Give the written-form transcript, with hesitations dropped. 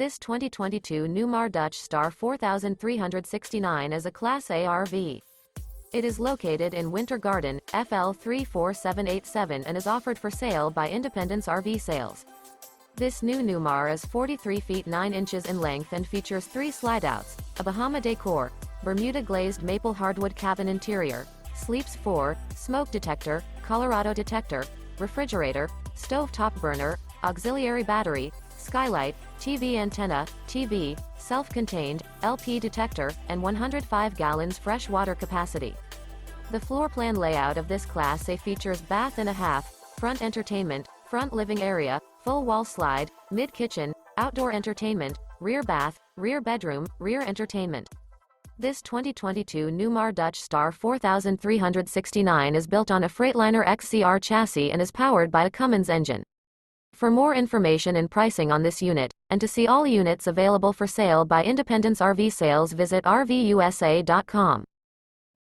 This 2022 Newmar Dutch Star 4369 is a Class A RV. It is located in Winter Garden, FL 34787 and is offered for sale by Independence RV Sales. This new Newmar is 43 feet 9 inches in length and features 3 slideouts, a Bahama Decor, Bermuda glazed maple hardwood cabin interior, sleeps 4, smoke detector, Colorado detector, refrigerator, stove top burner, auxiliary battery, Skylight, TV antenna, TV, self-contained, LP detector, and 105 gallons fresh water capacity. The floor plan layout of this Class A features bath and a half, front entertainment, front living area, full wall slide, mid-kitchen, outdoor entertainment, rear bath, rear bedroom, rear entertainment. This 2022 Newmar Dutch Star 4369 is built on a Freightliner XCR chassis and is powered by a Cummins engine. For more information and pricing on this unit, and to see all units available for sale by Independence RV Sales, visit RVUSA.com.